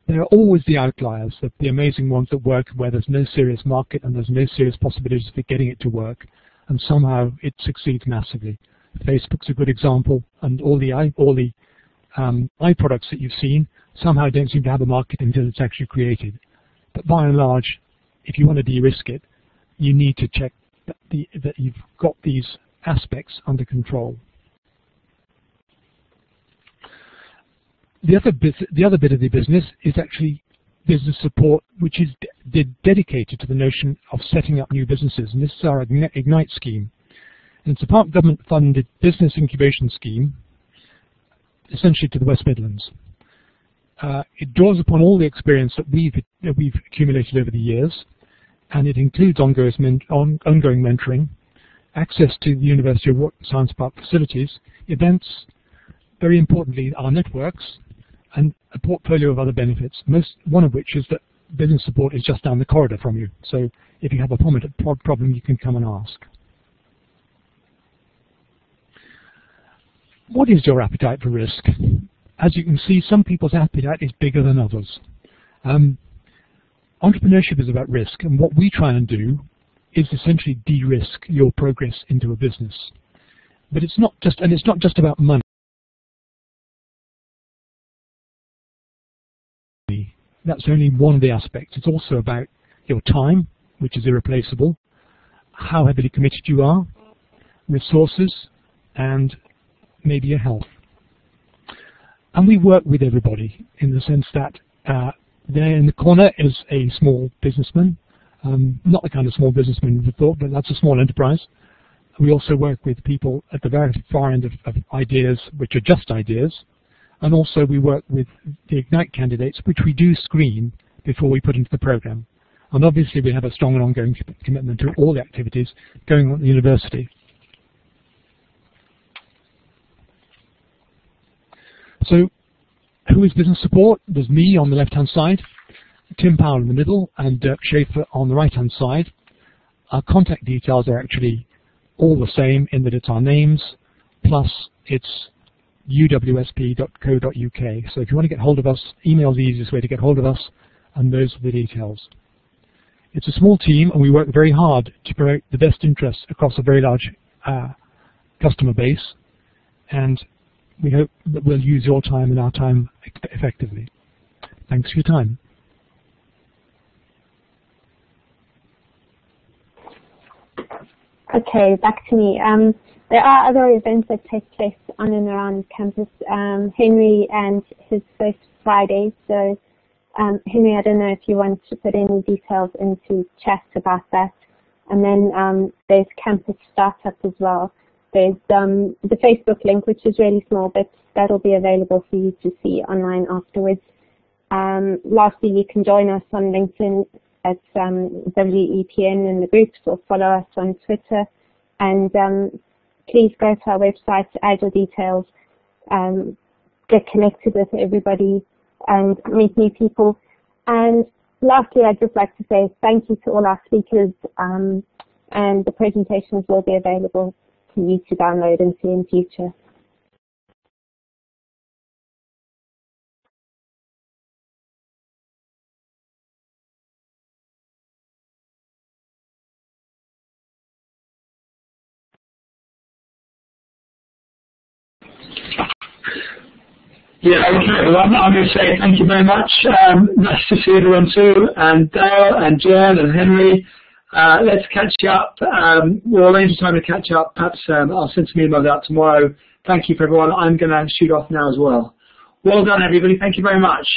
There are always the outliers, the amazing ones that work where there's no serious market and there's no serious possibilities for getting it to work. And somehow it succeeds massively. Facebook's a good example, and all the iProducts that you've seen somehow don't seem to have a market until it's actually created. But by and large, if you want to de-risk it, you need to check that you've got these aspects under control. The other bit of the business is actually business support, which is dedicated to the notion of setting up new businesses. And this is our Ignite scheme. And it's a part government-funded business incubation scheme, essentially to the West Midlands. It draws upon all the experience that we've accumulated over the years, and it includes ongoing mentoring, access to the University of Warwick Science Park facilities, events, very importantly our networks, and a portfolio of other benefits, one of which is that business support is just down the corridor from you. So if you have a problem, you can come and ask. What is your appetite for risk? As you can see, some people's appetite is bigger than others. Entrepreneurship is about risk, and what we try and do is essentially de-risk your progress into a business. But it's not just about money. That's only one of the aspects. It's also about your time, which is irreplaceable, how heavily committed you are, resources, and maybe your health. And we work with everybody in the sense that there in the corner is a small businessman, not the kind of small businessman you would have thought, but that's a small enterprise. We also work with people at the very far end of ideas, which are just ideas. And also we work with the Ignite candidates, which we do screen before we put into the program. And obviously we have a strong and ongoing commitment to all the activities going on at the university. So who is business support? There's me on the left-hand side, Tim Powell in the middle, and Dirk Schaefer on the right-hand side. Our contact details are actually all the same in that it's our names, plus it's uwsp.co.uk. So if you want to get hold of us, email is the easiest way to get hold of us, and those are the details. It's a small team, and we work very hard to promote the best interests across a very large customer base, and we hope that we'll use your time and our time effectively. Thanks for your time. Okay, back to me. There are other events that take place on and around campus. Henry and his first Friday. So, Henry, I don't know if you want to put any details into chat about that. And then there's Campus Startup as well. There's the Facebook link, which is really small, but that'll be available for you to see online afterwards. Lastly, you can join us on LinkedIn at WEPN in the groups, or follow us on Twitter. And please go to our website to add your details, get connected with everybody, and meet new people. And lastly, I'd just like to say thank you to all our speakers, and the presentations will be available for you to download and see in future. Yeah, okay, everyone. I'm going to say thank you very much. Nice to see everyone too, and Dale and Jen and Henry. Let's catch up. We'll arrange a time to catch up. Perhaps I'll send some emails out tomorrow. Thank you for everyone. I'm going to shoot off now as well. Well done, everybody. Thank you very much.